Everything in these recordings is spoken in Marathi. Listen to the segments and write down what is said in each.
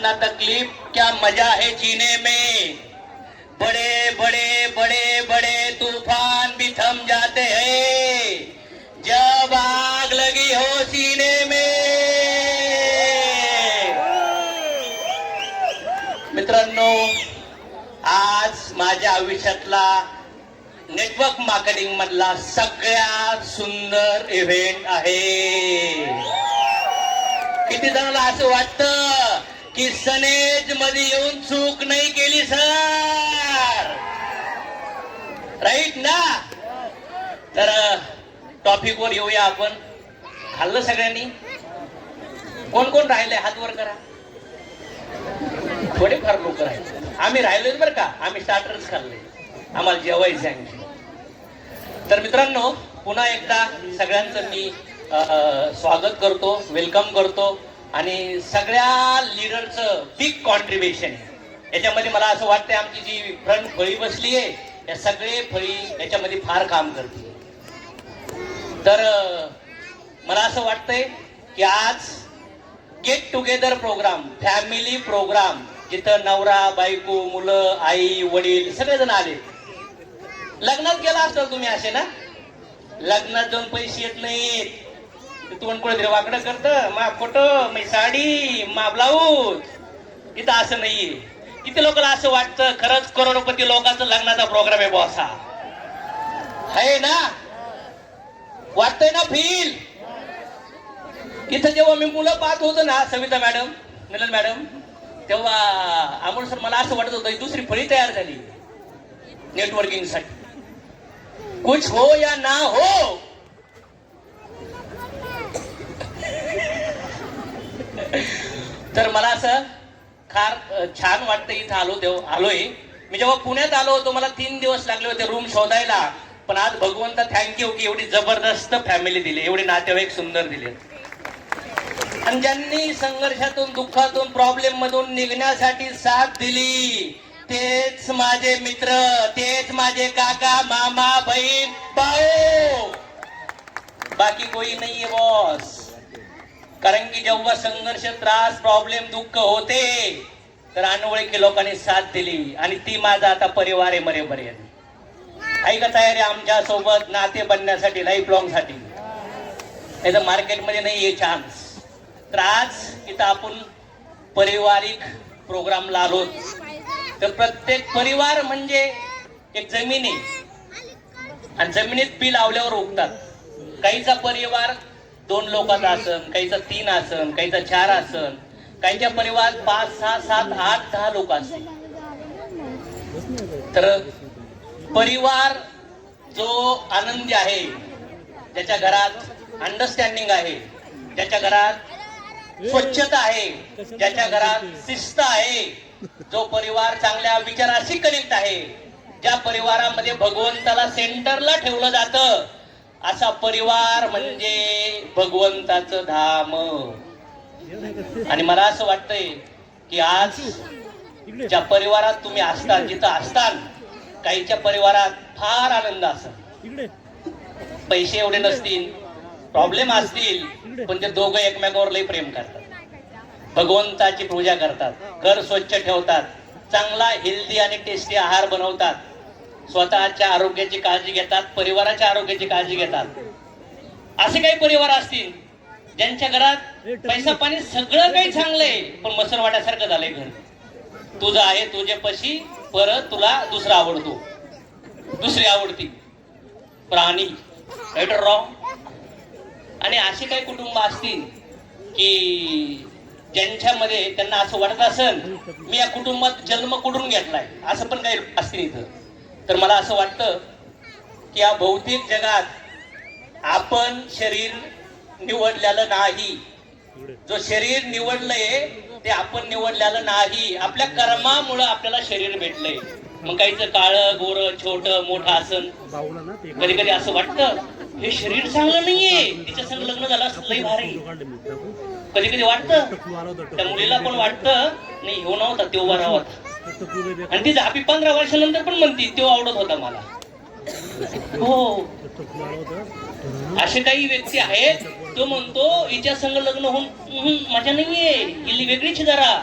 ना तकलीफ क्या मजा है जीने में, बड़े बड़े बड़े बड़े तूफान भी थम जाते हैं जब आग लगी हो सीने में. मित्रांनो, आज माझ्या आयुष्यातला नेटवर्क मार्केटिंग मधला सगळ्यात सुंदर इव्हेंट आहे. किती जणांना असं वाटतं की सनेज मध्ये येऊन चूक नाही केली सर, राईट ना? तर टॉपिक वर येऊया आपण. खाल्लं सगळ्यांनी? कोण कोण राहिले हात वर करा. थोडेफार लोक राहिले. आम्ही राहिलोय बरं का, आम्ही स्टार्टर्स खाल्ले, आम्हाला जेवायचे आणखी. तर मित्रांनो, पुन्हा एकदा सगळ्यांचं मी स्वागत करतो, वेलकम करतो. आणि सगळ्या लीडरचं बिग कॉन्ट्रीब्युशन याच्यामध्ये मला असं वाटतंय. आमची जी फ्रंट फळी बसली आहे, या सगळे फळी याच्यामध्ये फार काम करते. तर मला असं वाटतंय की आज get together programme, family programme, जिथं नवरा बायको मुलं आई वडील सगळेजण आले. लग्नात गेला असतो तुम्ही असे ना, लग्नात जाऊन पैसे येत नाहीत, तोंड कोण वाकडं करतं, मा फोटो मै साडी मा ब्लाऊज. इथं असं नाहीये. इथे लोकांना असं वाटतं खरंच करोडपती लोकांचं लग्नाचा प्रोग्राम आहे बॉसा, आहे ना? वाटतंय ना फील? इथं जेव्हा मी मुलं पाहत होतो ना, सविता मॅडम, मिलन मॅडम, तेव्हा अमोल सर, मला असं वाटत होतं दुसरी फळी तयार झाली नेटवर्किंग साठी. कुछ हो या ना हो, तर मला असं फार छान वाटतं. इथं आलोय. मी जेव्हा पुण्यात आलो होतो, मला 3 दिवस लागले होते रूम शोधायला. पण आज भगवंत थँक्यू की एवढी जबरदस्त फॅमिली दिली, एवढे नातेवाईक सुंदर दिले. आणि ज्यांनी संघर्षातून, दुःखातून, प्रॉब्लेम मधून निघण्यासाठी साथ दिली, तेच माझे मित्र, तेच माझे काका मामा बहीण भाऊ, बाकी कोई नाहीये बॉस. कारण की जेव्हा संघर्ष, त्रास, प्रॉब्लेम, दुःख होते, तर अनोळखी लोकांनी साथ दिली. आणि ती माझा आता परिवार आहे मरेपर्यंत. आहे का तयारी आमच्या सोबत नाते बनण्यासाठी, लाईफ लॉंग साठी? नाही तर मार्केटमध्ये नाही आहे चान्स. तर आज इथं आपण पारिवारिक प्रोग्रामला आलो. तर प्रत्येक परिवार म्हणजे एक जमीन आहे, आणि जमिनीत बी लावल्यावर उगतात. काहीचा परिवार 2 लोकांचा असन, काहीचा 3 असन, काहीचा 4 असन, काहीच्या परिवार 5, 6, 7, 8, 10 लोक असतील. तर परिवार जो आनंदी आहे, ज्याच्या घरात अंडरस्टँडिंग आहे, ज्याच्या घरात स्वच्छता आहे, ज्याच्या घरात शिस्त आहे, जो परिवार चांगल्या विचाराशी कनेक्ट आहे, ज्या परिवारामध्ये भगवंताला सेंटरला ठेवलं जातं, असा परिवार म्हणजे भगवंताचं धाम. आणि मला असं वाटतंय की आज ज्या परिवारात तुम्ही असता, जिथं असताल, काहीच्या परिवारात फार आनंद असेल, पैसे एवढे नसतील, प्रॉब्लेम असतील, पण ते दोघं एकमेकावर लई प्रेम करतात, भगवंताची पूजा करतात, घर स्वच्छ ठेवतात, चांगला हेल्दी आणि टेस्टी आहार बनवतात, स्वतःच्या आरोग्याची काळजी घेतात, परिवाराच्या आरोग्याची काळजी घेतात. असे काही परिवार असतील ज्यांच्या घरात पैसा पाणी सगळं काही चांगलंय, पण मसरवाड्यासारखं झालंय घर. तुझं आहे तुझे पशी, परत तुला दुसरा आवडतो, दुसरी आवडती, प्राणी, राईट ऑर रॉंग? आणि असे काही कुटुंब असतील की ज्यांच्यामध्ये त्यांना असं वाटत असेल मी या कुटुंबात जन्म कुठून घेतलाय, असं पण काही असतील इथं. तर मला असं वाटतं की या भौतिक जगात आपण शरीर निवडलेलं नाही. जो शरीर निवडलंय ते आपण निवडलेलं नाही. आपल्या कर्मामुळे आपल्याला शरीर भेटलंय. मग काहीच काळं गोरं छोटं मोठं असन, कधी कधी असं वाटतं हे शरीर चांगलं नाहीये, तिच्या संग लग्न झालं असं लई भारी. कधी कधी वाटतं, त्या मुलीला पण वाटतं नाही हो नव्हता तो बरा होता, आणि ती झापी 15 वर्षानंतर पण म्हणती तो आवडत होता मला. हो, असे काही व्यक्ती आहेत. तो म्हणतो हिच्या संग लग्न होऊन मजा नाहीये, हिली वेगळीच जरा.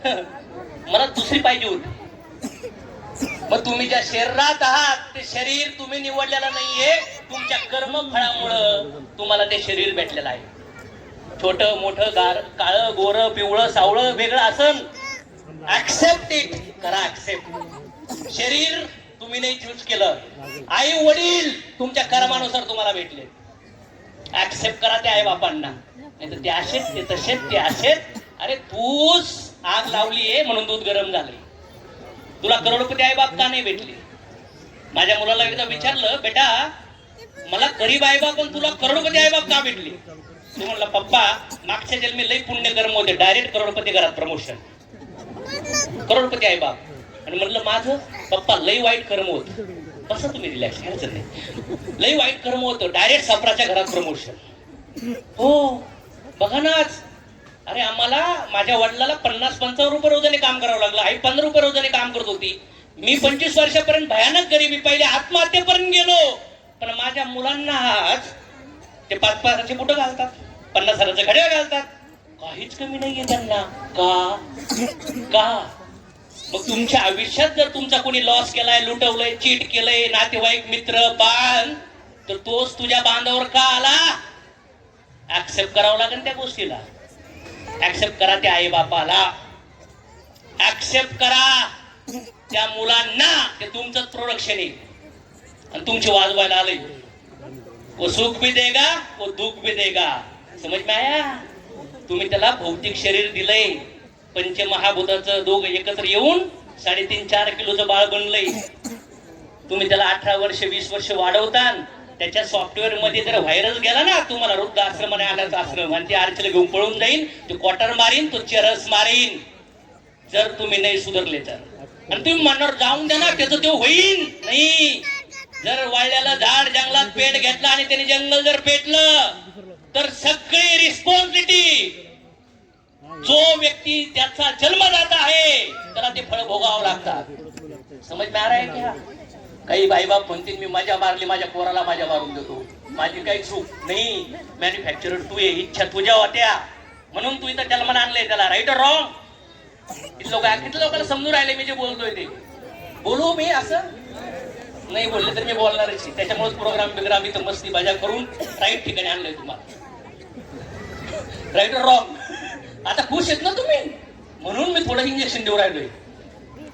मला दुसरी पाहिजे होती. मग तुम्ही ज्या शरीरात आहात ते शरीर तुम्ही निवडलेलं नाहीये, तुमच्या कर्मफळामुळं तुम्हाला ते शरीर भेटलेलं आहे. छोटं मोठं काळं गोरं पिवळं सावळं वेगळं असन, ऍक्सेप्ट इट करा. ऍक्सेप्ट. शरीर तुम्ही नाही चूज केलं, आई वडील तुमच्या कर्मानुसार तुम्हाला भेटले. ऍक्सेप्ट करा त्या आई बापांना. नाही तर ते असेच ते तसेच ते असेच. अरे तूच आग लावलीये म्हणून दूध गरम झालंय. तुला करोडपती आई बाप का नाही भेटले? माझ्या मुलाला एकदा विचारलं, बेटा मला गरीब आई बाप पण तुला करोडपती आई बाप का भेटले? तू म्हणला, पप्पा मागच्या जन्मी लई पुण्यकर्म होते, डायरेक्ट करोडपती घरात प्रमोशन. करोडपती आई बाप. आणि म्हणलं माझं, पप्पा लई वाईट कर्म होत. कसं तुम्ही रिलॅक्स घ्यायचं नाही, लई वाईट कर्म होतं, डायरेक्ट सफराच्या घरात प्रमोशन. हो बघा नाच. अरे आम्हाला माझ्या वडिलाला 50-55 रुपये रोजाने काम करावं लागलं. आई 15 रुपये रोजाने काम करत होती. मी 25 वर्षापर्यंत भयानक गरिबी, पहिले आत्महत्येपर्यंत गेलो. पण माझ्या मुलांना आज ते 5-5 बुटं घालतात, 50 घड्या घालतात, काहीच कमी नाहीये त्यांना. का? मग तुमच्या आयुष्यात जर तुमचा कोणी लॉस केलाय, लुटवलंय, चीट केलंय, नातेवाईक मित्र बांध, तर तोच तुझ्या बांधावर का आला? ऍक्सेप्ट करावं लागेल त्या गोष्टीला. ऍक्सेप्ट करा त्या आई बापाला. ऍक्सेप्ट करा त्या मुलांना. ते तुमचं प्रोडक्शन आहे आणि तुमची वाजवायला आलंय. वो सुख भी देगा वो दुख भी देगा. समज में आया? तुम्ही त्याला भौतिक शरीर दिलंय, पंचमहाभूताचं दोघं एकत्र येऊन 3.5-4 किलोचं बाळ बनलंय. तुम्ही त्याला 18 वर्ष 20 वर्ष वाढवता. त्याच्या सॉफ्टवेअर मध्ये जर व्हायरस गेला ना, तुम्हाला वृद्ध आश्रम आणि अनाथ आश्रम आणि ते आरचीला घेऊन पळून जाईन, तो क्वार्टर मारीन, तो चरस मारीन, जर तुम्ही नाही सुधारले तर. आणि तुम्ही मनावर जाऊन द्या ना, त्याचं ते होईल नाही. जर वाळल्याला झाड जंगलात पेट घेतला आणि त्याने जंगल जर पेटलं, तर सगळी रिस्पॉन्सिबिलिटी जो व्यक्ती त्याचा जन्मदाता आहे त्याला ते फळ भोगावं लागतात. समज में आ रहा है क्या? काही बाईबाप म्हणतील मी मजा मारली, माझ्या पोराला मजा मारून देतो. माझी काही चूक नाही. मॅन्युफॅक्चरर तू आहे, इच्छा तुझ्या होत्या म्हणून तू इथं जन्माला आणलंय त्याला. राईट और रॉंग? किती लोकांना समजून राहिले मी जे बोलतोय ते. बोलू मी असं नाही बोलले तर मी बोलणारच. त्याच्यामुळे प्रोग्राम इथं मस्ती मजा करून राईट ठिकाणी आणलंय तुम्हाला. राईट और रॉंग? आता खुश आहेत ना तुम्ही, म्हणून मी थोडं इंजेक्शन देऊ राहिलोय.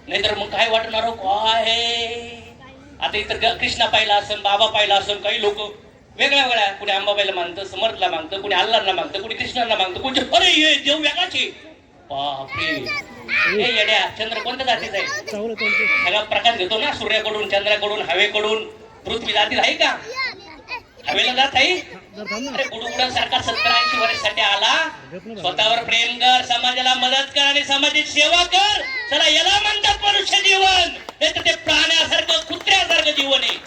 नाहीतर मग काय वाटणार काय? आता इतर कृष्णा पाहिला असेल, बाबा पाहिला असेल, काही लोक वेगळ्या वेगळ्या, कुणी अंबाबाईला मानतं, समर्थला मागतं, कुणी अल्लाहला मागतं, कुणी कृष्णाला मागतं, कुणी अरे हे देव वेगळाचे. बापरे, हे येड्या चंद्र कोणत्या जातीचा आहे? सगळा प्रकाश घेतो ना सूर्याकडून, चंद्राकडून, हवेकडून. पृथ्वी जातीत आहे का? हवेला जात आहे? अरे बुडुबुडासारखा 70-80 वर्षासाठी आला. स्वतःवर प्रेम कर, समाजाला मदत कर आणि समाजाची सेवा कर. चला याला म्हणतात मनुष्य जीवन. नाही तर ते प्राण्यासारखं कुत्र्यासारखं जीवन आहे.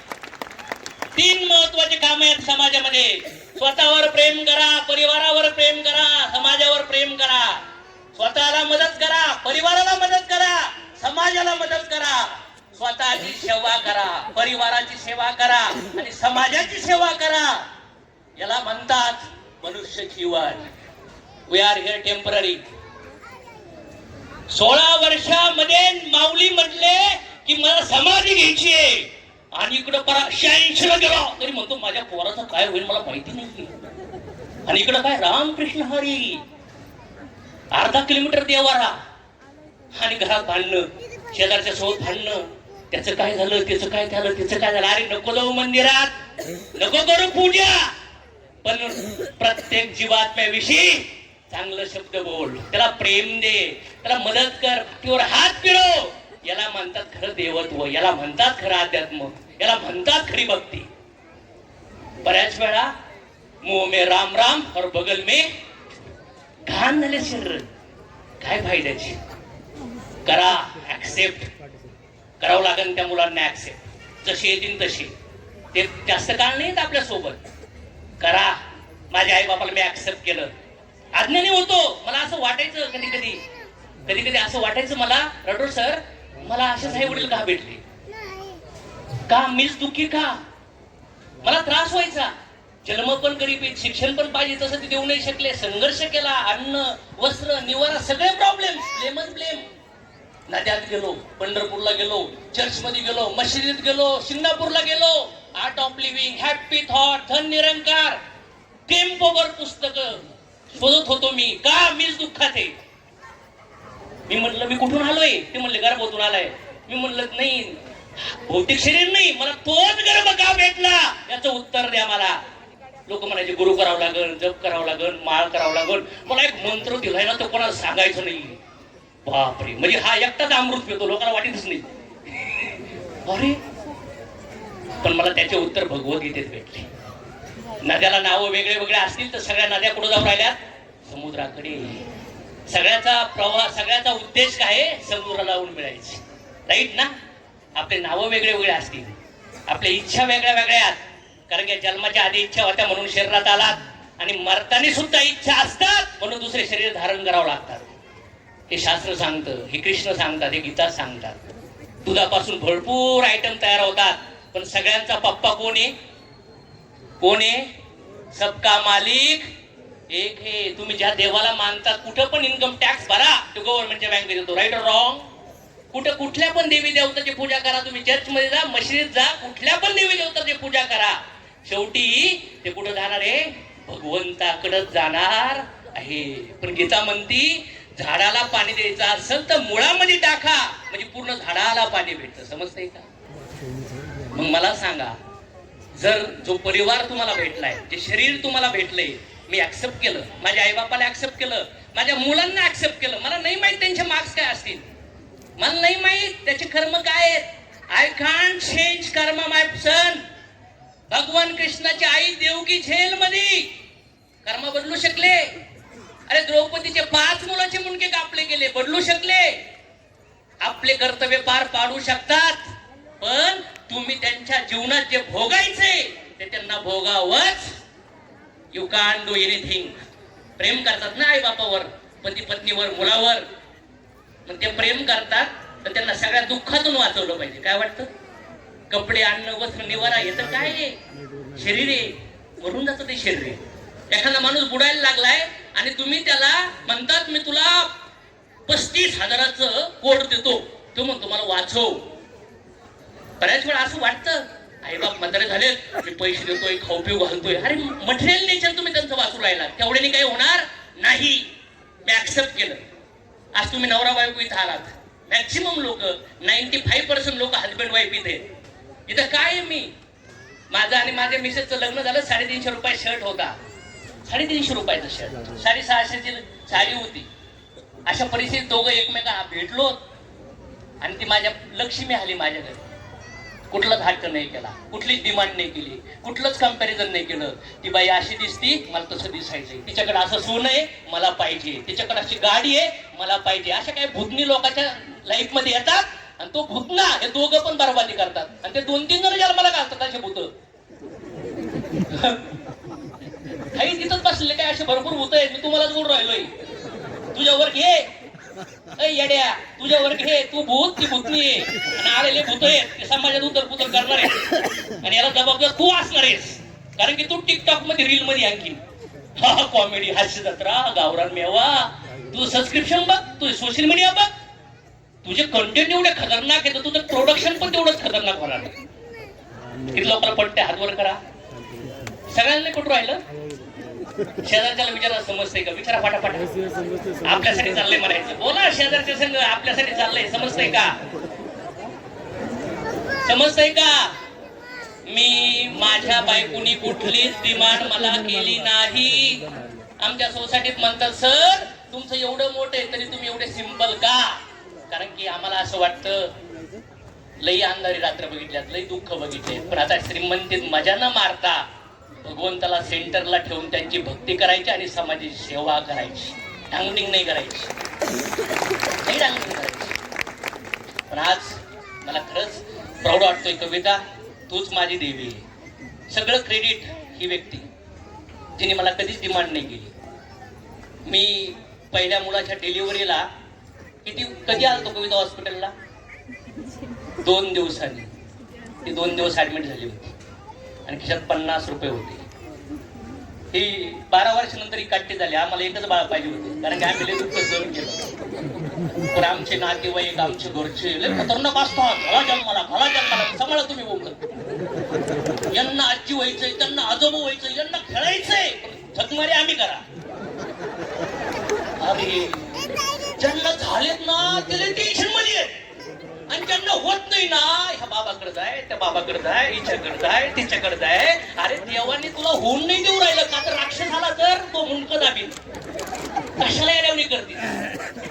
3 महत्वाचे काम आहेत समाजामध्ये. स्वतःवर प्रेम करा, परिवारावर प्रेम करा, समाजावर प्रेम करा. स्वतःला मदत करा, परिवाराला मदत करा, समाजाला मदत करा. स्वतःची सेवा करा, परिवाराची सेवा करा आणि समाजाची सेवा करा. याला म्हणतात मनुष्य जीवन. We are here temporary. 16 वर्षामध्ये माऊली म्हटले की मला समाधी घ्यायची आहे. आणि इकडं 86ला गेला तरी म्हणतो माझ्या पोराचं काय होईल मला माहिती नाही. आणि इकडं काय रामकृष्ण हरी, अर्धा किलोमीटर देवारा आणि घरात भांडणं, शेजारच्या सोबत भांडणं. त्याचं काय झालं, त्याचं काय झालं, त्याचं काय झालं. अरे नको जाऊ मंदिरात, नको करू पूजा, पण प्रत्येक जीवात्म्याविषयी चांगलं शब्द बोल, त्याला प्रेम दे, त्याला मदत कर, पाठीवर हात फिरव. याला म्हणतात खरं देवत्व, याला म्हणतात खरं अध्यात्म, याला म्हणतात खरी भक्ती. बऱ्याच वेळा मुंह में राम राम और बगल में घाण झाले शरीर, काय फायद्याची. करा, ऍक्सेप्ट करावं लागेल त्या मुलांना. ऍक्सेप्ट जशी येतील तशी. ते जास्त काळ नाहीत आपल्या सोबत. करा. माझ्या आई बापाला मी ऍक्सेप्ट केलं. अज्ञानी होतो, मला असं वाटायचं कधी कधी असं वाटायचं मला, रडो सर मला असेच आई वडील का भेटले, का मीच दुःखी का, मला त्रास व्हायचा. जन्म पण गरीबी, शिक्षण पण पाहिजे तसं ते देऊ नाही शकले. संघर्ष केला, अन्न वस्त्र निवारा सगळे प्रॉब्लेम, ब्लेमच ब्लेम. नद्यात गेलो, पंढरपूरला गेलो, चर्चमध्ये गेलो, मशिदीत गेलो, सिंगापूरला गेलो. Art of living, happy thought, धन निरंकार, टेम्पोवर पुस्तक शोधत होतो मी. का? मीच दुःखात आहे. मी म्हणलं मी कुठून आलोय? ते म्हणले गर्भातून आलाय. मी म्हणलं नाही, भौतिक शरीर नाही, मला तोच गर्भ का भेटला याचं उत्तर द्या मला. लोक म्हणायचे गुरु करावं लागल, जप करावं लागल, माळ करावं लागल. मला एक मंत्र दिलाय ना, तो कोणाला सांगायचं नाही. बापरे, म्हणजे हा एकटाच अमृत पितो, लोकांना वाटतच नाही. अरे पण मला त्याचे उत्तर भगवद्गीतेत भेटले. नद्याला नावं वेगळे वेगळे असतील तर सगळ्या नद्या कुठे जाऊन राहिल्या? समुद्राकडे. सगळ्याचा प्रवाह, सगळ्याचा उद्देश काय आहे? समुद्राला जाऊन मिळायचे. राईट ना? आपले नावं वेगळे वेगळे असतील, आपल्या इच्छा वेगळ्या वेगळ्या आहेत. कारण की जन्माच्या आधी इच्छा होत्या म्हणून शरीरात आलात, आणि मरताना सुद्धा इच्छा असतात म्हणून दुसरे शरीर धारण करावं लागतात. हे शास्त्र सांगतं, हे कृष्ण सांगतात, हे गीता सांगतात. दुधापासून भरपूर आयटम तयार होतात, पण सगळ्यांचा पप्पा कोण आहे? कोण आहे? सबका मालिक एक हे. तुम्ही ज्या देवाला मानतात कुठं पण इन्कम टॅक्स भरा, तो गव्हर्नमेंटच्या बँकेत येतो. राईट और रॉंग? कुठं कुठल्या पण देवी देवताची पूजा करा, तुम्ही चर्चमध्ये जा, मशिदीत जा, कुठल्या पण देवी देवताची पूजा करा, शेवटी ते कुठं जाणार आहे? भगवंताकडे जाणार आहे. पण गीता म्हणती झाडाला पाणी द्यायचं असेल तर मुळामध्ये टाका, म्हणजे पूर्ण झाडाला पाणी भेटतं. समजतंय का? मग मला सांगा, जर जो परिवार तुम्हाला भेटलाय, जे शरीर तुम्हाला भेटलंय, मी ऍक्सेप्ट केलं, माझ्या आईबापाला ऍक्सेप्ट केलं, माझ्या मुलांना ऍक्सेप्ट केलं. मला नाही माहित त्यांचे मार्क्स काय असतील, मला नाही माहित त्याचे कर्म काय आहेत. आय कांट चेंज कर्म माय सन. भगवान कृष्णाची आई देवकी झेल मध्ये कर्म बदलू शकले? अरे द्रौपदीचे 5 मुलाचे मुंडके कापले गेले, बदलू शकले? आपले कर्तव्य पार पाडू शकतात, पण तुम्ही त्यांच्या जीवनात जे भोगायचे ते त्यांना भोगावंच. You can't do anything. प्रेम करतात ना आई बापावर, पती पत्नीवर, मुलावर, मग ते प्रेम करतात तर त्यांना सगळ्या दुःखातून वाचवलं पाहिजे. काय वाटतं? कपडे, अन्न, वस्त्र, निवारा हे तर काय आहे? शरीर आहे, मरून जातं ते शरीर आहे. एखादा माणूस बुडायला लागलाय आणि तुम्ही त्याला म्हणतात मी तुला 35,000चं कोड देतो, तो म्हणतो मला वाचव. बऱ्याच वेळा असं वाटतं आई बाप म्हातारे झाले, मी पैसे देतोय, खाऊ पिऊ घालतोय. अरे मटेरियल नेचर तुम्ही त्यांचं वाचू राहिला, तेवढ्याने काही होणार नाही. मी ऍक्सेप्ट केलं. आज तुम्ही नवरा बायको इथं आलात, मॅक्सिमम लोक 95% लोक हजबंड वाईफ इथे. इथं काय आहे? मी माझं आणि माझ्या मिसेसचं लग्न झालं, 350 रुपये शर्ट होता, 350 रुपयाचा शर्ट, 650ची साडी होती. अशा परिस्थितीत दोघं एकमेकांना भेटलो आणि ती माझ्या लक्ष्मी आली माझ्या घरी. कुठलाच हट्ट नाही केला, कुठलीच डिमांड नाही केली, कुठलंच कम्पॅरिझन नाही केलं. ती बाई अशी दिसती, मला तसं दिसायचंय. तिच्याकडे असं सोनं आहे, मला पाहिजे. तिच्याकडे अशी गाडी आहे, मला पाहिजे. अशा काही भूतनी लोकांच्या लाईफ मध्ये येतात आणि तो भूतना हे दोघं पण बरबादी करतात. आणि ते 2-3 जण ज्याला मला घालतात असे भूत. काही तिथंच बसलेले काय असे भरपूर भूत आहेत. मी तुम्हालाच बोलून राहिलोय, तुझ्यावर घे येड्या, तुझ्यावर घे, तू भूत, ती भूतनी आहे. आणि आलेले भूत आहेत ते समाजात उतरपुतर करणार आहे आणि याला जबाबदार तू असणार आहेस. कारण की तू टिकटॉक मध्ये, रील मध्ये आणखी हा कॉमेडी, हास्य जत्रा, गावरान मेवा, तू सबस्क्रिप्शन बघ, तू सोशल मीडिया बघ, तुझे कंटेंट एवढे खतरनाक आहे तर तुझं प्रोडक्शन पण तेवढंच खतरनाक होणार. किती लोकांना पडते? हातवर करा. सगळ्यांना कुठं राहिलं? शेजारच्याला विचारा, समजतंय का? विचारा फाटाफाट. आपल्यासाठी चाललंय म्हणायचं, बोला शेजारच्या संघ आपल्यासाठी चाललंय. समजतंय का? समजतंय का? मी माझ्या बायकोनी कुठलीच डिमांड मला केली नाही. आमच्या सोसायटीत म्हणतात सर तुमचं एवढं मोठं आहे तरी तुम्ही एवढे सिंपल का? कारण की आम्हाला असं वाटतं लई अंधारी रात्र बघितल्यात, लई दुःख बघितले, पण आता श्रीमंतीत मजा न मारता भगवंताला सेंटरला ठेवून त्यांची भक्ती करायची आणि समाजाची सेवा करायची. डांगडिंग नाही करायची, नाही डांगडिंग करायची. पण आज मला खरंच प्राऊड वाटतोय कविता, तूच माझी देवी आहे. सगळं क्रेडिट ही व्यक्ती जिने मला कधीच डिमांड नाही केली. मी पहिल्या मुलाच्या डिलिव्हरीला कधी आलतो कविता हॉस्पिटलला? 2 दिवसांनी. ती 2 दिवस ऍडमिट झाली होती आणि खिशात 50 रुपये होते. ही 12 वर्षानंतर ही काट्टी झाली. आम्हाला एकच बाळ पाहिजे होते कारण की आम्ही लय दुःख सहन केलं. पण आमचे नातेवाईक आमचे घरचे लय खतरनाक असतात. घाला जन्माला सांभाळा तुम्ही बोलत. यांना आजी व्हायचंय, त्यांना आजोबा व्हायचंय, यांना खेळायचंय, झकमारी आम्ही करा. अरे ज्यांना झालेत ना ते टेन्शन मध्ये आहेत, आणि ज्यांना होत नाही ना ह्या बाबाकडे जाय, त्या बाबाकडे जाय, हिच्याकडे जाय, तिच्याकडे जाय. अरे देवाने तुला होऊन नाही देऊ राहिलं का? तर राक्षस आला तर तो मुंडक दाबीन. कशाला येण्यावणी करते?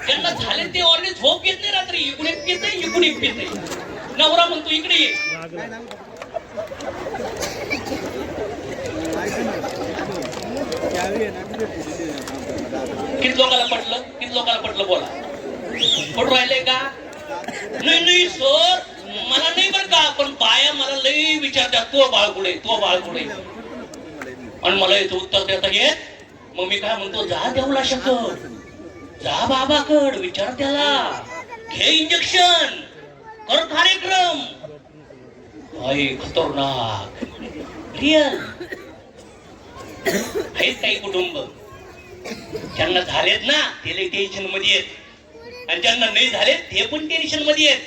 ज्यांना झाले ते ऑलरेडी झोप घेत नाही रात्री. इकडून एक पिते, इकडून एक पिते. नवरा म्हणतो इकडे ये. किती लोकांना पटलं बोला. पडून राहिले का? नाही सर, मला नाही बरं का, पण बाया मला लई विचारतात तो बाळकुडे. आणि मला याचं उत्तर देता येत. मग मी काय म्हणतो, जा देवला शकत, जा बाबाकड, विचार त्याला, घे इंजेक्शन, कर कार्यक्रम. खतरनाक रिअल आहेत काही कुटुंब. ज्यांना झालेत ना ते टेन्शन मध्ये आहेत, आणि ज्यांना नाही झाले ते पण टेन्शन मध्ये आहेत.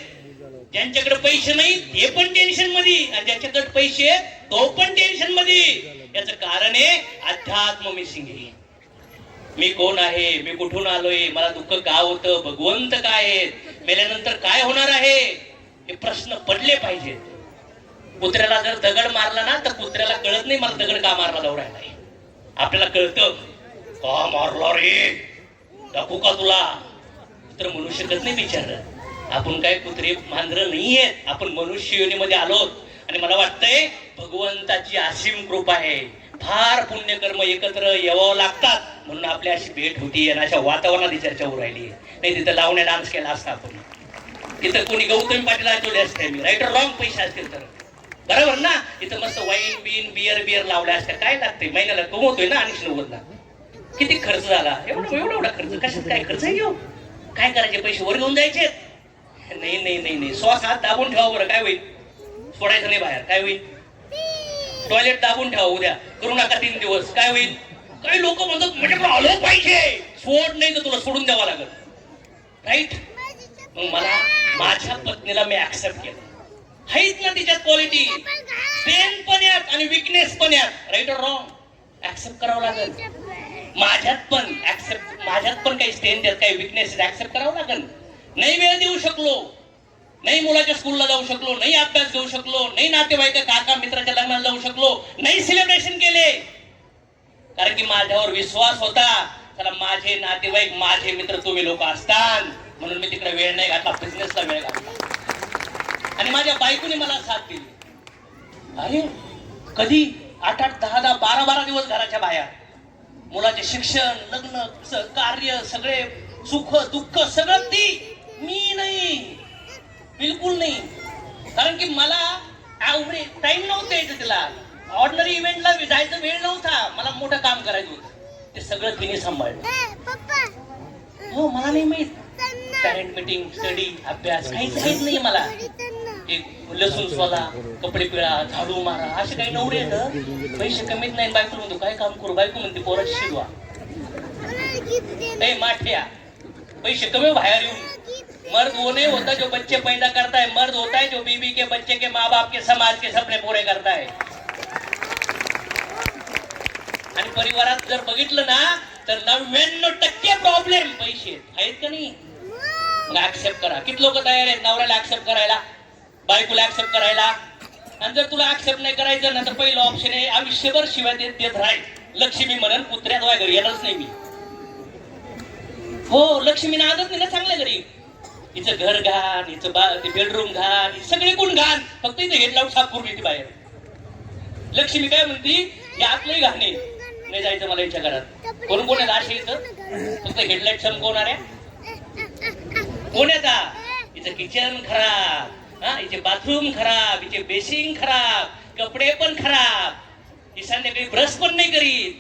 ज्यांच्याकडे पैसे नाही ते पण टेन्शन मध्ये, आणि ज्यांच्याकडे पैसे तो पण टेन्शन मध्ये. याचं कारण आहे अध्यात्म मिसिंग आहे. मी कोण आहे, मी कुठून आलोय, मला दुःख का होतं, भगवंत काय आहेत, मेल्यानंतर काय होणार आहे, हे प्रश्न पडले पाहिजेत. कुत्र्याला जर दगड मारला ना तर कुत्र्याला कळत नाही मला दगड का मारला दौडायला. आपल्याला कळतं का मारला रे, दाखवू का तुला. कुत्र म्हणू शकत नाही बिचार. आपण काय कुत्रे मांजरं नाहीयेत, आपण मनुष्य योनीमध्ये आलोत. आणि मला वाटतंय भगवंताची असीम कृपा आहे. फार पुण्यकर्म एकत्र यावं लागतात म्हणून आपली अशी भेट होती, आणि अशा वातावरणात चर्चा होऊ राहिली. नाही तिथं लावण्या डान्स केला असता आपण, तिथं कोणी गौतमी पाटील ऐकवले असते मी, राईट रॉंग पैसे असतील तर बरोबर ना. इथं मस्त वाईन बियर लावल्या असत्या. काय लागतंय, महिन्याला कमवतोय ना 80-90 लाख. किती खर्च झाला, एवढा खर्च कशात? काय खर्च आहे? काय करायचे, पैसे वर घेऊन जायचे? नाही, श्वास हात दाबून ठेवा बरं. काय होईल? सोडायचं नाही बाहेर. काय होईल? टॉयलेट दाबून ठेवा, उद्या करू नका 3 दिवस. काय होईल? काही लोक म्हणतात म्हणजे आलो पाहिजे, सोड, नाही तर तुला सोडून द्यावा लागेल. राईट. मग मला माझ्या पत्नीला मी ऍक्सेप्ट केलं. हाच ना तिच्यात क्वालिटी, स्ट्रेंथ पण यात आणि विकनेस पण यात. राईट और रॉंग? ऍक्सेप्ट करावं लागेल. माझ्यात पण काही स्ट्रेंथ आहेत, काही विकनेस ऍक्सेप्ट करावं लागेल. नाही वेळ देऊ शकलो, नाही मुलाच्या स्कूलला जाऊ शकलो, नाही अभ्यास घेऊ शकलो, नाही नातेवाईक काका मित्राच्या लग्नाला जाऊ शकलो, नाही सेलिब्रेशन केले, कारण की माझ्यावर विश्वास होता. चला माझे नातेवाईक, माझे मित्र तुम्ही लोक असतात म्हणून मी तिकडे वेळ नाही घातला, बिझनेसला वेळ घातला. आणि माझ्या बायकोने मला साथ दिली. अरे कधी 8-8, 10-10, 12-12 दिवस घराच्या बाहेर, मुलाचे शिक्षण, लग्न, कार्य, सगळे सुख दुःख सगळं ती. मी नाही, बिलकुल नाही. कारण की मला टाइम नव्हतं यायचं, तिला ऑर्डिनरी इव्हेंटला जायचं वेळ नव्हता, मला मोठं काम करायचं होतं. ते सगळं तिने सांभाळलं. हो, मला नाही माहित पॅरेंट मीटिंग, स्टडी, अभ्यास काहीच नाही मला. लसूण सोला, कपडे पिळा, झाडू मारा, असे काही नवरे येतं. पैसे कमीत नाही. बायको म्हणतो काय काम करू, बायको म्हणते पोराची शिजवा. माठ्या पैसे कमी बाहेर येऊन. मर्द वो नहीं होता जो बच्चे पैदा करता है, मर्द होता है जो बीवी के, बच्चे के, माँ बाप के, समाज के सपने पूरे करता है. आणि परिवारात जर बघितलं ना तर 99% प्रॉब्लेम पैसे आहेत का नाही. ऍक्सेप्ट करा. किती लोक तयार आहेत नवऱ्याला ऍक्सेप्ट करायला, बायकोला ऍक्सेप्ट करायला. आणि जर तुला ऍक्सेप्ट नाही करायचं ना तर पहिलं ऑप्शन आहे आयुष्यभर शिवाय देत राहील. लक्ष्मी म्हणून कुत्र्यात घरी येणारच नाही मी. हो, लक्ष्मी नादच नाही ना चांगल्या घरी. हिचं घर घाण, हिचं बेडरूम घाण, सगळे कोण घाण, फक्त इथं हेडलाऊट साफ करून येते बाहेर. लक्ष्मी काय म्हणती, या आतलंही घाणे नाही जायचं मला याच्या घरात. कोण कोण आहे असे इथं फक्त हेडलाईट चमकवणाऱ्या? कोण येता? हिचं किचन खराब, हिचे बाथरूम खराब, हिचे बेसिंग खराब, कपडे पण खराब, ही संध्याकाळी ब्रश पण नाही करीत,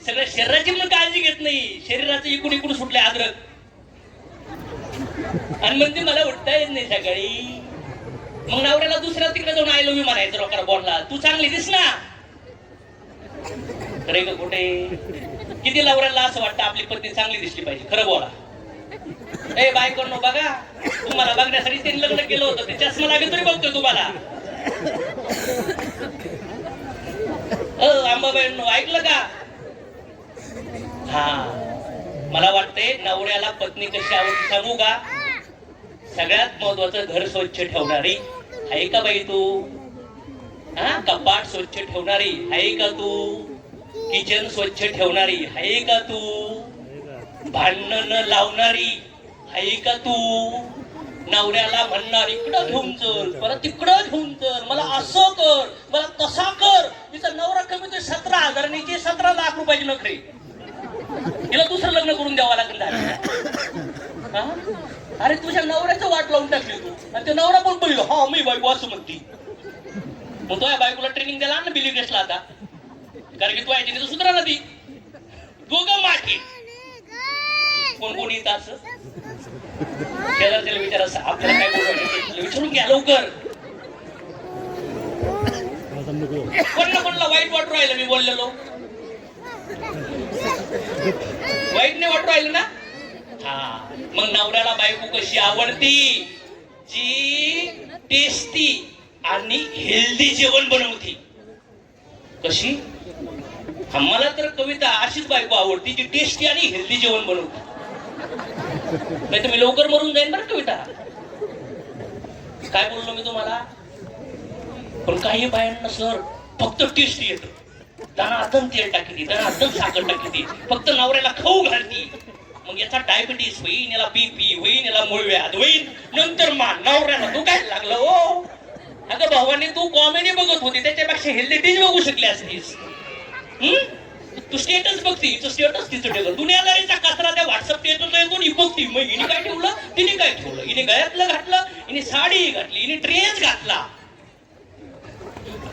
सगळ्या शरीराची पण काळजी घेत नाही, शरीराचं इकडून सुटले अद्रक. आणि म्हणते मला उठता येत नाही सकाळी. मग नवऱ्याला दुसऱ्या तिकडे जाऊन आय लव्ह यू म्हणायचं लोकांना बोलला, तू चांगली दिस ना. खरे का कुठे? किती नवऱ्याला असं वाटतं आपली पत्नी चांगली दिसली पाहिजे? खरं बोला. ए बायकोंनो बघा, तुम्हाला बघण्यासाठी त्यांनी लग्न केलं होतं, ते चष्मा लागेल तरी बघतोय तुम्हाला. अंबाबाईंनो ऐकलं का? हा, मला वाटतंय नवऱ्याला पत्नी कशी आवडते सांगू का? सगळ्यात महत्वाचं घर स्वच्छ ठेवणारी आहे का बाई तू? हा, कपाट स्वच्छ ठेवणारी आहे का तू? किचन स्वच्छ ठेवणारी आहे का तू? भांडण न लावणारी आहे का तू? नवऱ्याला म्हणणार इकडं घेऊन चल, परत तिकडं घेऊन चल, मला असं कर, मला तसा कर. तिचा नवरा कमी तर 17,000 ची 17 लाख रुपयाची नोकरी, तिला दुसरं लग्न करून द्यावं लागेल. अरे तुझ्या नवऱ्याचं वाट लावून टाकली तू, आणि ते नवरा पण पहिलं हा मी बायको असं म्हणती. मग तो या बायकोला ट्रेनिंग द्यायला ना बिली गेस्टला आता, कारण की तू आहे तिने सुधरा ना ती दोघं माठी. कोण कोण येत असं शेजारच्याला विचार असं आपल्याला काय बोलायचं विचारून घ्या लवकर. कोणाला वाईट वाटू राहिलं मी बोललेलो? वाईट नाही वाटू राहिलं ना? हा, मग नवऱ्याला बायको कशी आवडती? जी टेस्टी आणि हेल्दी जेवण बनवती. कशी? आम्हाला तर कविता अशीच बायको आवडती जी टेस्टी आणि हेल्दी जेवण बनवते. नाही तर मी लवकर मरून जाईन बरं कविता. काय बोललो मी तुम्हाला? पण काही बायांना सर फक्त टेस्टी येतं, त्यांना आतन तेल टाकली, त्यांना आतन साखर टाकली, फक्त नवऱ्याला खाऊ घालती. मग याचा डायबिटीस होईन, याला बीपी होईन, याला मूळव्याध होईन, नंतर मान नवऱ्याला तू काय लागलं हो? अगं भावाने तू कॉमेडी बघत होती, त्याच्यापेक्षा हेल्दी डिश बघू शकली असतीस. तू स्टेटस बघती, स्टेटस तिचं ठेवलं, दुनियादारीचा कचरा त्या व्हॉट्सअप स्टेटसला येतो ही बघती. मग हिने काय ठेवलं, तिने काय ठेवलं, हिने गळ्यातलं घातलं, हिने साडी घातली, हिने ड्रेस घातला.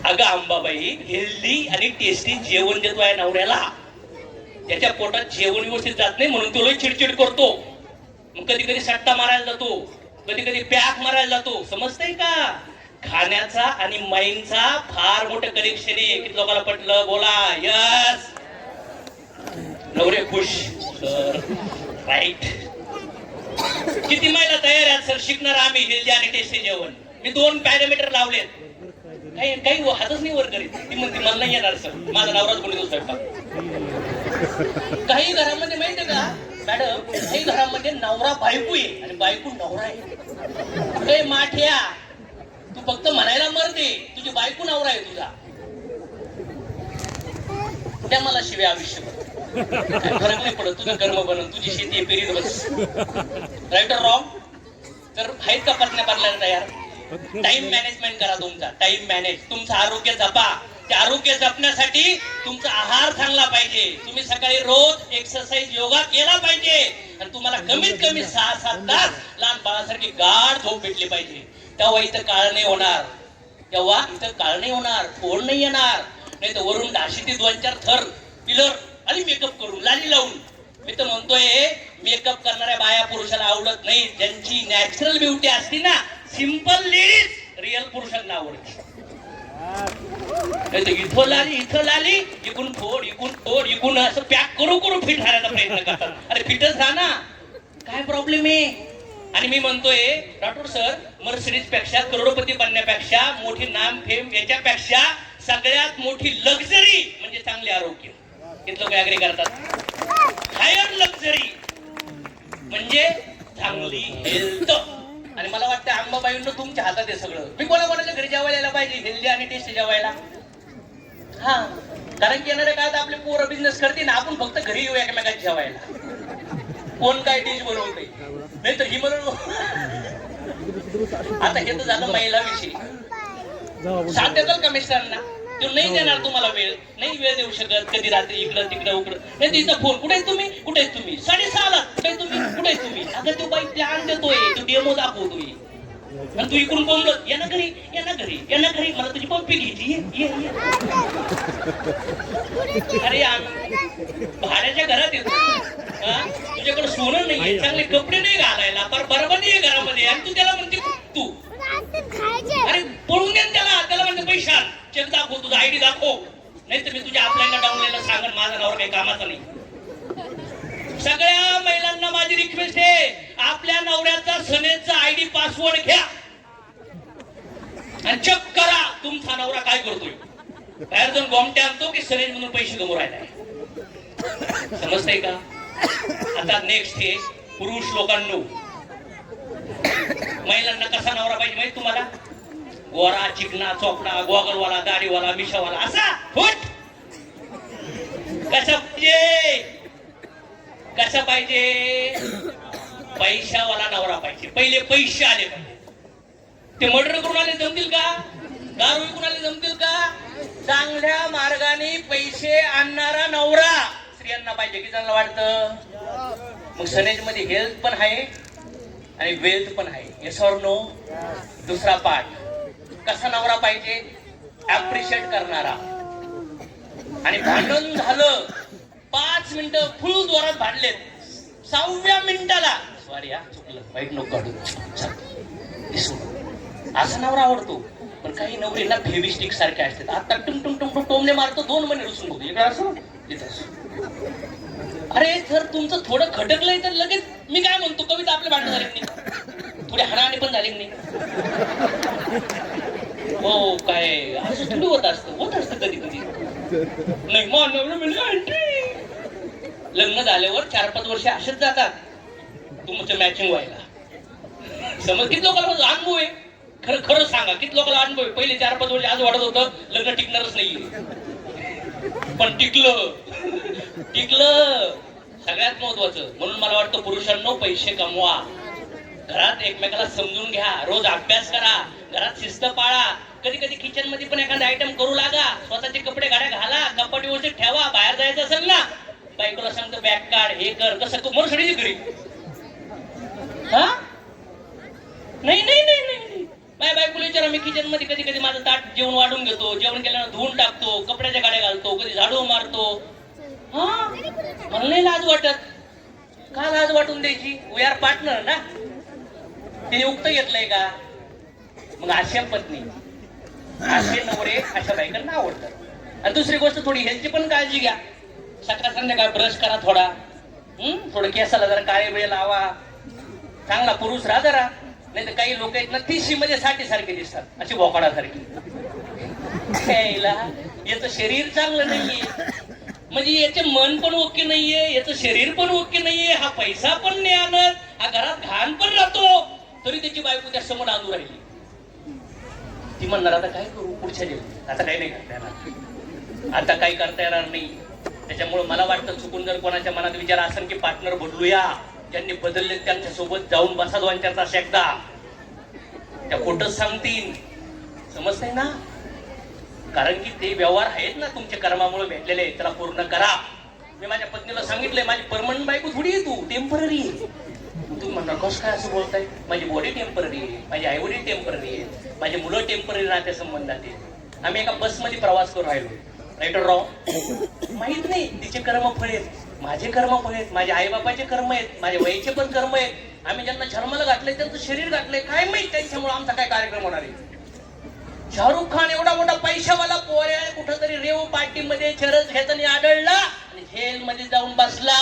अगं अंबाबाई, हेल्दी आणि टेस्टी जेवण देतोय नवऱ्याला, त्याच्या पोटात जेवण व्यवस्थित जात नाही म्हणून तो लई चिडचिड करतो. मग कधी कधी सट्टा मारायला जातो, कधी कधी पॅक मारायला जातो. समजतंय का? खाण्याचा आणि माइंडचा फार मोठं कनेक्शन आहे. किती लोकांना पटलं बोला यस. नवरे खुश सर, राईट. किती महिला तयार आहेत सर शिकणार आम्ही हेल्दी आणि टेस्टी जेवण? मी 2 पॅरामीटर लावलेत. काही हातच नाही वर करीत. ती म्हणते मला नाही येणार सर, माझा नवराच कोणी तो स्वयंपाक. काही घरामध्ये माहितीये का मॅडम, काही घरामध्ये नवरा बायको आहे आणि बायको नवरा आहे. हे माठ्या, तू फक्त म्हणायला मरते, तुझी बायको नवरा आहे तुझा. त्या मला शिव्या आयुष्यभर फरक नाही पडत. तुझं कर्म बनव, तुझी शेती आहे पेरीत बस. राईट और रॉंग? तर आहेत का पत्न्या बदलायला तयार? टाइम मॅनेजमेंट करा तुमचा, टाइम मॅनेज. तुमचं आरोग्य जपा. ते आरोग्य जपण्यासाठी तुमचा आहार चांगला पाहिजे. तुम्ही सकाळी रोज एक्सरसाइज योगा केला पाहिजे आणि तुम्हाला कमीत कमी 6-7 तास लहान बाळासारखी गाढ झोप भेटली पाहिजे. तेव्हा इथं काळ नाही होणार, तेव्हा इथं काळ नाही होणार, फोड नाही येणार. नाही तर वरून डाशीती 2-4 थर पिलर आणि मेकअप करून लाली लावून. मी तर म्हणतोय मेकअप करणाऱ्या बाया पुरुषाला आवडत नाही. ज्यांची नॅचरल ब्युटी असते ना, सिंपल लेडीज रिअल पुरुषांना आवडते. इथं लाली इकून फोड, इकून फोड, इकून असं पॅक करू करू फिट राहण्याचा प्रयत्न करतात. अरे फिटच राहा ना, काय प्रॉब्लेम आहे? आणि मी म्हणतोय डॉक्टर सर, मर्सिडीज पेक्षा, करोडपती बनण्यापेक्षा, मोठी नाम फेम याच्यापेक्षा सगळ्यात मोठी लक्झरी म्हणजे चांगले आरोग्य. इथं लोक ऍग्री करतात. हायर लक्झरी म्हणजे चांगली हेल्थ. आणि मला वाटतं अंबाबाईंना तुमच्या हातात आहे सगळं. मी कोणाकोणाच्या घरी जेवायला यायला पाहिजे हेल्दी आणि टेस्टी जेवायला. हा, कारण की येणाऱ्या काळात आपले पोरं बिझनेस करते ना, आपण फक्त घरी येऊ एकमेकांच्या जेवायला. कोण काय डिश बनवते, नाही तर ही म्हणून. आता हे तर झालं महिला विषयी. साथ देताल का मिस्टरांना? तो नाही देणार तुम्हाला वेळ, नाही वेळ देऊ शकत. कधी रात्री इकडं तिकडं उकडं. नाही तिचा फोन, कुठे तुम्ही, कुठे तुम्ही? 6:30 कुठे तुम्ही, कुठे तुम्ही? अगं तो बाई प्लॅन देतोय, तो डेमो दाखवतोय आणि तू इकडून बोंबलत या ना घरी, या ना घरी, या ना घरी, मला तुझी पप्पी घ्यायची. अरे भाड्याच्या घरात येतो, तुझ्याकडे सोनं नाहीये, चांगले कपडे नाही घालायला, पर बरोबर आहे घरामध्ये, आणि तू त्याला म्हणते तू. अरे पळून दे त्याला, त्याला म्हणते पैसा चेक दाखव, तुझा आयडी दाखव, नाही तर मी तुझ्या आपल्याला डाऊनलाईनला सांगेन माझा नावर काही कामाचा नाही. सगळ्या महिलांना माझी रिक्वेस्ट आहे, आपल्या नवऱ्याचा सनेचा आयडी पासवर्ड घ्या आणि चेक करा तुमचा नवरा काय करतोय. बाहेर जाऊन गोमटे आणतो की सनेज म्हणून पैसे गमू राहिलाय. समजतंय का? आता नेक्स्ट हे पुरुष लोकांनो, महिलांना कसा नवरा पाहिजे माहिती तुम्हाला? गोरा, चिकना, चोपडा, गोगलवाला, दाढीवाला, मिशावाला, असा फुट. कसा पाहिजे? कसा पाहिजे? पैशावाला नवरा पाहिजे. पहिले पैसे आले पाहिजे. ते मर्डर करून आले जमतील का? दारू विकून आले जमतील का? चांगल्या मार्गाने पैसे आणणारा नवरा स्त्रियांना पाहिजे. की त्यांना वाटतं मग सनेज मध्ये हेल्थ पण आहे आणि वेल्थ पण आहे. Yes or no? दुसरा पार्ट, कसा नवरा पाहिजे? अप्रिशिएट करणारा. आणि भांडण झालं, 5 मिनिटं फुल जोरात भांडलेत, 6व्या मिनिटाला सॉरी हा चुकलं, वाईट नको काढू, असा नवरा आवडतो. पण काही नवरीला फेविस्टिक सारखे असतात. आता टुम टुम टोमने मारतो, 2 महिने रुसून बघतो. इकडे असं तिथं असं. अरे जर तुमचं थोडं खटकलंय तर लगेच मी काय म्हणतो, कविता आपल्या भांडण झाली नाही, थोडी हाणाहाणी पण झाली नाही. हो काय असं थोडी होत असतं कधी कधी. नाही लग्न झाल्यावर 4-5 वर्ष असेच जातात तुमचं मॅचिंग व्हायला. समज किती लोकांना अनुभव आहे? खरं खरं सांगा, किती लोकांना अनुभव आहे? पहिले 4-5 वर्ष आज वाटत होतं लग्न टिकणारच नाहीये, पण टिकलं. सगळ्यात महत्वाचं. म्हणून मला वाटतं पुरुषांनो, पैसे कमवा, घरात एकमेकाला समजून घ्या, रोज अभ्यास करा, घरात शिस्त पाळा. कधी कधी किचन मध्ये पण एखादा आयटम करू लागा, स्वतःचे कपडे गाड्या घाला, कपाट व्यवस्थित ठेवा. बाहेर जायचं असेल ना, बायकोला सांगतो बॅग काढ, हे कर, कसं म्हणून सगळी घरी. हा नाही नाही नाही नाही माझ्या बायकोला विचारा, मी किचन मध्ये कधी कधी माझं ताट जेवण वाढून घेतो, जेवण केल्यानं धुवून टाकतो, कपड्याच्या गाड्या घालतो, कधी झाडू मारतो. हा मला नाही लाज वाटत. का लाज वाटून द्यायची? वी आर पार्टनर ना. तिने उक्त घेतलंय का? मग अशा पत्नी, असे नवरे अशा बायकांना आवडतात. आणि दुसरी गोष्ट, थोडी हेल्थची पण काळजी घ्या. सकाळ संध्याकाळ ब्रश करा थोडा, थोडं केसाला जरा काळे बिळे लावा, चांगला पुरुष राहा जरा. नाही तर काही लोक आहेत ना 30 मध्ये 60 सारखे दिसतात, अशी बोकाडासारखी. याचं शरीर चांगलं नाहीये, म्हणजे याचे मन पण ओके नाहीये, याचं शरीर पण ओके नाहीये, हा पैसा पण नाही आणत, हा घरात घाण पण राहतो, तरी त्याची बायको त्या समोर आणू राहिली. ती म्हणणार आता काय करू पुढच्या जीवनात? आता काही नाही करता येणार, आता काही करता येणार नाही. त्याच्यामुळे मला वाटतं चुकून जर कोणाच्या मनात विचार असेल की पार्टनर बदलूया, ज्यांनी बदलले त्यांच्या सोबत जाऊन बसा 2-4 तास एकदा, त्या खोटच सांगतील. समजतंय ना? कारण की ते व्यवहार आहेत ना तुमच्या कर्मामुळे भेटलेले, त्याला पूर्ण करा. मी माझ्या पत्नीला सांगितलंय, माझी परमनंट बायको थोडी आहे, तू टेम्पररी आहे. तुम्ही म्हणणार कसं काय असं बोलताय? माझी बॉडी टेम्पररी आहे, माझी आईवडील टेम्पररी आहे, माझी मुलं टेम्पररी नात्या संबंधात आहेत. आम्ही एका बसमध्ये प्रवास करून राहिलो, राईट ऑर रॉंग माहित नाही. तिचे कर्मफळ आहेत, माझे कर्मफळ आहेत, माझ्या आईबापाचे कर्म आहेत, माझ्या वयाचे पण कर्म आहेत. आम्ही ज्यांना जन्माला घातलंय त्यांचं शरीर घातलंय, काय माहित त्यांच्यामुळे आमचा काय कार्यक्रम होणार आहे. शाहरुख खान एवढा मोठा पैशावाला पोऱ्या कुठंतरी रेव पार्टीमध्ये चरस घेताना आढळला आणि जेल मध्ये जाऊन बसला.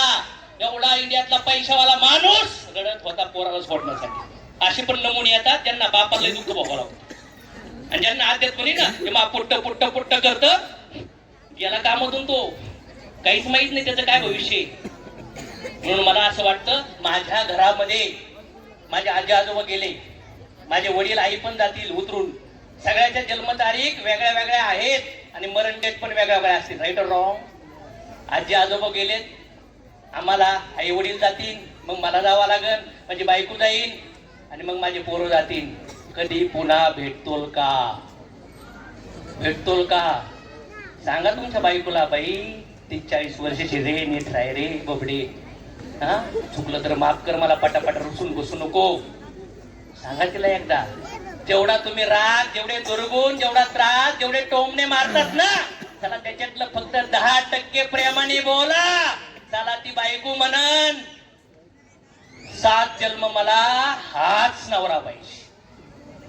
एवढा इंडियातला पैशावाला माणूस रडत होता पोराला सोडण्यासाठी. असे पण नमुने येतात ज्यांना बापाला दुःख भोगावं लागतं, आणि ज्यांना आध्यात्मिक ना ते मा पुट्ट करत याला कामातून तो काहीच माहित नाही त्याचं काय भविष्य. म्हणून मला असं वाटतं, माझ्या घरामध्ये माझे आजी आजोबा गेले, माझे वडील आई पण जातील उतरून, सगळ्याच्या जन्मतारीख वेगळ्या वेगळ्या आहेत आणि मरण डेट पण वेगळ्या वेगळ्या असतील, राईट ऑर रॉंग. आजी आजोबा गेलेत, आम्हाला आई वडील जातील, मग मला जावं लागेल, माझी बायको जाईल आणि मग माझे पोरं जातील. कधी पुन्हा भेटतोल का? सांगा तुमच्या बायकोला, बाई 30-40 वर्षाची रे, नीट राय रे बबडे, हा चुकलं तर माफ कर, मला पटापट रुसून बसू नको. सांगा तिला एकदा. जेवढा तुम्ही राग, जेवढे दुर्गुण, जेवढा त्रास, जेवढे टोमणे मारतात ना, चला त्याच्यातलं फक्त 10% प्रेमाने बोला. चला ती बायको म्हणन 7 जन्म मला हाच नवरा पाहिजे.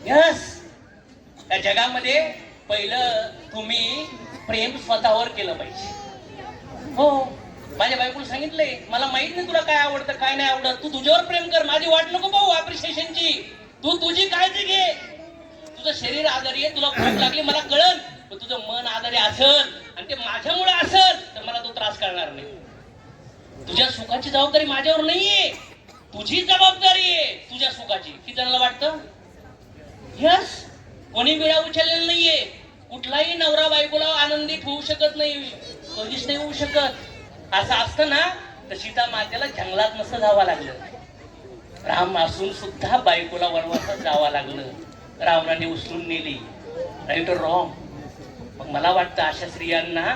यस, त्या जगामध्ये पहिलं तुम्ही प्रेम स्वतःवर केलं पाहिजे. हो, माझ्या बायकोला सांगितलंय, मला माहित नाही तुला काय आवडतं काय नाही आवडत, तू तुझ्यावर प्रेम कर, माझी वाट नको पाहू अप्रिशिएशनची, तू तुझी काळजी घे. तुझं शरीर आजारी आहे, तुला भूक लागली मला कळन, पण तुझं मन आजारी असल आणि ते माझ्यामुळे असल तर मला तो त्रास करणार नाही. तुझ्या सुखाची जबाबदारी माझ्यावर नाहीये, तुझी जबाबदारी आहे तुझ्या सुखाची. किती जणांना वाटतं? यस, कोणी वेळा उचललेला नाहीये. कुठलाही नवरा बायकोला आनंदी ठेवू शकत नाही, कधीच नाही होऊ शकत. असं असतं ना तर सीता मातेला जंगलात नसतं जावं लागलं, राम असून सुद्धा बायकोला वनवासात जावं लागलं, रावणाने उचलून नेली. राईट और रॉंग? मग मला वाटतं अशा स्त्रियांना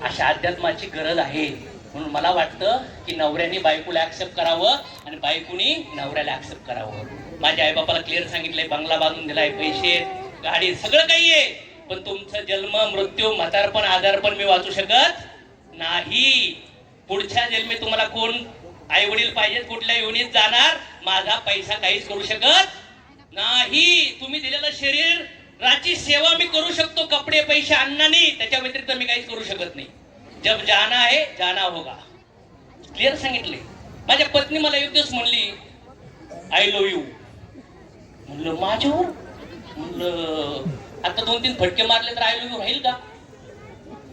अशा अध्यात्माची गरज आहे. म्हणून मला वाटतं की नवऱ्याने बायकोला ऍक्सेप्ट करावं आणि बायकोनी नवऱ्याला ऍक्सेप्ट करावं. माझ्या आईबापाला क्लिअर सांगितलंय, बंगला बांधून दिलाय, पैसे गाडी सगळं काही आहे, पण तुमचं जन्म मृत्यू म्हातारपण आजारपण मी वाचू शकत नाही. पुढच्या जन्मी तुम्हाला कोण आई वडील पाहिजेत, कुठल्या योनीत जाणार, माझा पैसा काहीच करू शकत नाही. तुम्ही दिलेलं शरीराची सेवा मी करू शकतो, कपडे पैसे अन्नानी, त्याच्या व्यतिरिक्त मी काहीच करू शकत नाही. जब जाना है जाना होगा. क्लिअर सांगितले. माझ्या पत्नी मला एक दिवस म्हणली आय लव्ह यू. म्हणलं माझ्यावर, म्हणलं आता 2-3 फटके मारले तर आय लव्ह यू राहील का?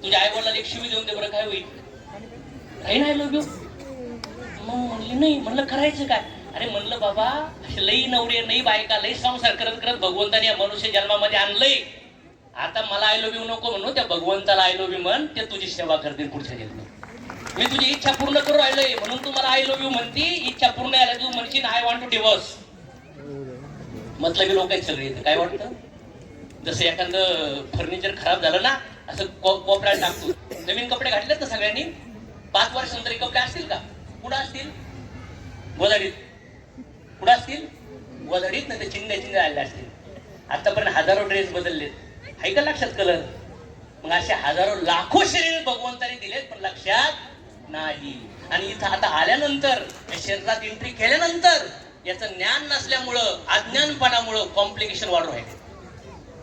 तुझ्या आई वडिलांना एक शिवी देऊन दे बरं, काय होईल? राहील आय लव्ह यू? मग म्हणली नाही. म्हणलं करायचं काय? अरे म्हणलं बाबा, लई नवरे नाही बायका, लई संसार करत करत भगवंताने या मनुष्य जन्मामध्ये आणलंय. आता मला आय लव्ह यू नको म्हणू, त्या भगवंताला आय लव्ह यू म्हण, ते तुझी सेवा करतील पुढच्या जन्मात. मी तुझी इच्छा पूर्ण करू राहिलोय म्हणून तू मला आय लव्ह यू म्हणती, इच्छा पूर्ण झाली तू म्हणशील आय वॉन्ट टू डिव्होर्स. मतलबी लोक आहेत सगळे. काय वाटतं? जसं एखादं फर्निचर खराब झालं ना, असं कोपऱ्यात टाकतो. नवीन कपडे घातलेत ना सगळ्यांनी, 5 वर्षांतरी कपडे असतील का? कुठं असतील? गोदाडीत. कुठं असतील? गोदाडीत ना, ते चिंध्या आलेले असतील. आतापर्यंत हजारो ड्रेस बदललेत, आहे का लक्षात कलर? मग असे हजारो लाखो शरीर भगवंताने दिलेत, पण लक्षात नाही. आणि इथं आता आल्यानंतर, या शरीरात एंट्री केल्यानंतर याचं ज्ञान नसल्यामुळं, अज्ञानपणामुळं कॉम्प्लिकेशन वाढू राहिले.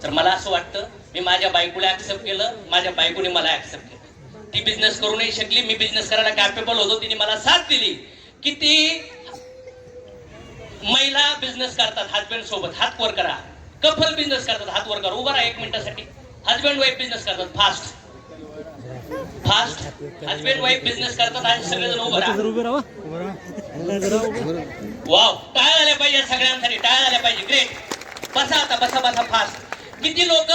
तर मला असं वाटतं, मी माझ्या बायकोला ऍक्सेप्ट केलं, माझ्या बायकोने मला ऍक्सेप्ट केलं. ती बिझनेस करू नाही शकली, मी बिझनेस करायला कॅपेबल होतो, तिने मला साथ दिली. किती महिला बिझनेस करतात हजबंड सोबत, हात वर करा. कपल बिझनेस करतात, हात वर करा. उभा राहा 1 मिनिटासाठी. हजबंड वाईफ बिझनेस करतात, फास्ट हजबंड वाईफ बिझनेस करतात आणि सगळेजण उभं राहा. वाव, टाळ्या झाल्या पाहिजे सगळ्यांसाठी, टाळ्या झाल्या पाहिजे. ग्रेट. बसा आता, बसा बसा फास्ट. किती लोक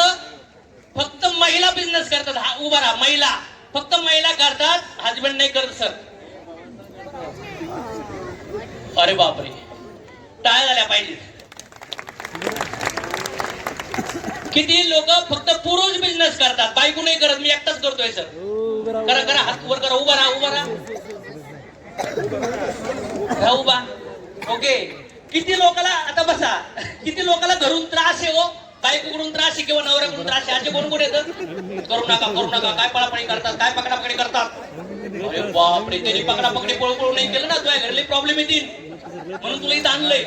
फक्त महिला बिझनेस करतात? हा उभा राहा. महिला, फक्त महिला करतात, हजबंड नाही करत सर. अरे बापरे, टाळ्या झाल्या पाहिजे. किती लोक फक्त पुरुष बिझनेस करतात, बायको नाही करत, मी एकटाच करतोय सर. करा करा, हात वर करा. उभा राहा, उभा राहा, उभा. ओके. किती लोकांना, आता बसा, किती लोकांना घरून त्रास आहे हो? बायकोकडून त्रास आहे किंवा नवऱ्याकडून त्रास आहे? असे कोण कोण येतात? करू नका करू नका, काय पळापळी करतात, काय पकडापकडी करतात. अरे बापरे, त्यांनी पकडापकडी पळू नाही केलं ना, तुझ्या घरले प्रॉब्लेम येतील, म्हणून तुला इथं आणलंय.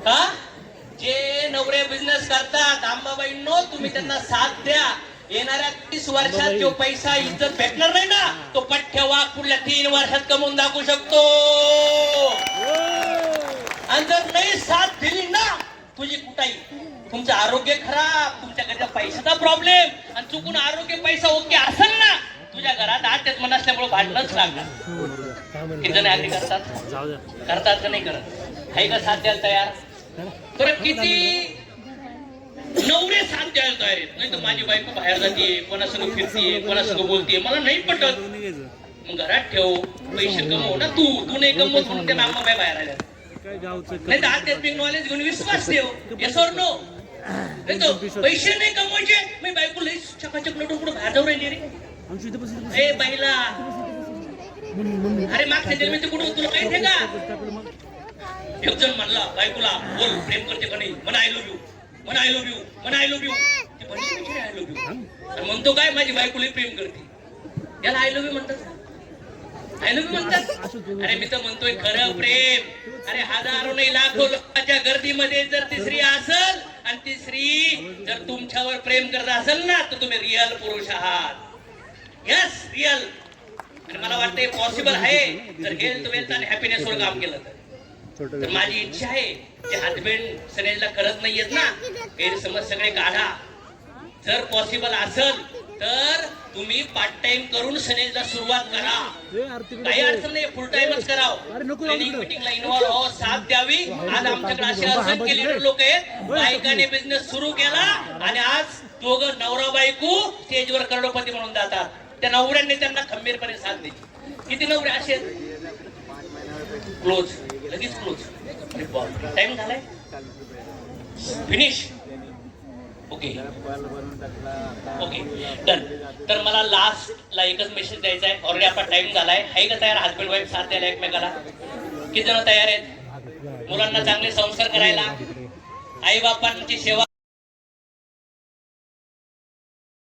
हा, जे नवरे बिझनेस करतात, आंबाबाईंनो, तुम्ही त्यांना साथ द्या. येणाऱ्या 30 वर्षात जो पैसा इज्जत भेटणार नाही ना, तो पठ्य वाघ पुढल्या 3 वर्षात कमवून दाखवू शकतो. आणि जर नाही साथ दिली ना, तुझी कुठाई, तुमचं आरोग्य खराब, तुमच्याकडे पैशाचा प्रॉब्लेम, आणि चुकून आरोग्य पैसा ओके असेल ना, तुझ्या घरात आध्यात्म नसल्यामुळे भांडणच लागणार. किती जण ऍग्री करतात? करतात का नाही करत? आहे का साथ द्यायला तयार? तर किती नवरे साथ द्यायला तयार आहेत. नाही तर माझी बायको बाहेर जाते, कोणासंग फिरते, कोणासंग बोलते, मला नाही पटत. मग घरात ठेव, पैसे कमव ना. तू नाही कमवत म्हणून त्या मामाबाई बाहेर आल्या. नाही तर आध्यात्मिक नॉलेज घेऊन विश्वास ठेव. येस और नो? नाही तर पैसे नाही कमवायचे, मी बायको लई चकाचक लटून कुठं बाहेर जाऊ राहिली रे. ए बाईला, अरे मागच्या जन्मी ते कुठं तुला माहिती आहे का? एक जण म्हणला बायकोला, बोल प्रेम करते का नाही? म्हणा आय लव्ह यू, म्हणा आय लव्ह यू, म्हणा आय लव्ह यू. ते म्हणते आय लव्ह यू, आणि म्हणतो काय, माझी बायकोला प्रेम करते. याला आय लव्ह यू म्हणतात? आय लव्ह यू म्हणतात? अरे मी तर म्हणतोय खरं प्रेम. अरे हजारो नाही लाखो लोकांच्या गर्दीमध्ये जर ती स्त्री असेल, आणि ती स्त्री जर तुमच्यावर प्रेम करत असेल ना, तर तुम्ही रिअल पुरुष आहात. Yes, real. आणि मला वाटतं हे पॉसिबल आहे जर हेल्थ वेल्थ आणि हॅपीनेस वर काम केलं तर माझी इच्छा आहे जे हजबंड सनेजला करत नाहीयेत ना गैरसमज सगळे काढा. जर पॉसिबल असेल तर तुम्ही पार्ट टाइम करून सनेजला सुरुवात करा. काही अडचण नाही, फुल टाइमच करावं. ट्रेनिंग मीटिंगला इन्व्हॉल्व हो, साथ द्यावी. आज आमच्याकडे असे असंख्य लीडर लोक आहेत, बायकाने बिझनेस सुरू केला आणि आज दोघं नवरा बायको स्टेजवर करोडपती म्हणून जातात. त्या नवऱ्यांनी त्यांना खंबीरपणे साथ दिली. किती नवरे असे क्लोज, लगेच क्लोज. टाइम झालाय, फिनिश. Okay okay done. तर मला लास्टला एकच मेसेज द्यायचा आहे. ऑलरेडी आपला टाइम झालाय. आहे का तयार हजबंड वाईफ साथ द्यायला एकमेकाला? किती जण तयार आहेत मुलांना चांगले संस्कार करायला, आई बापांची सेवा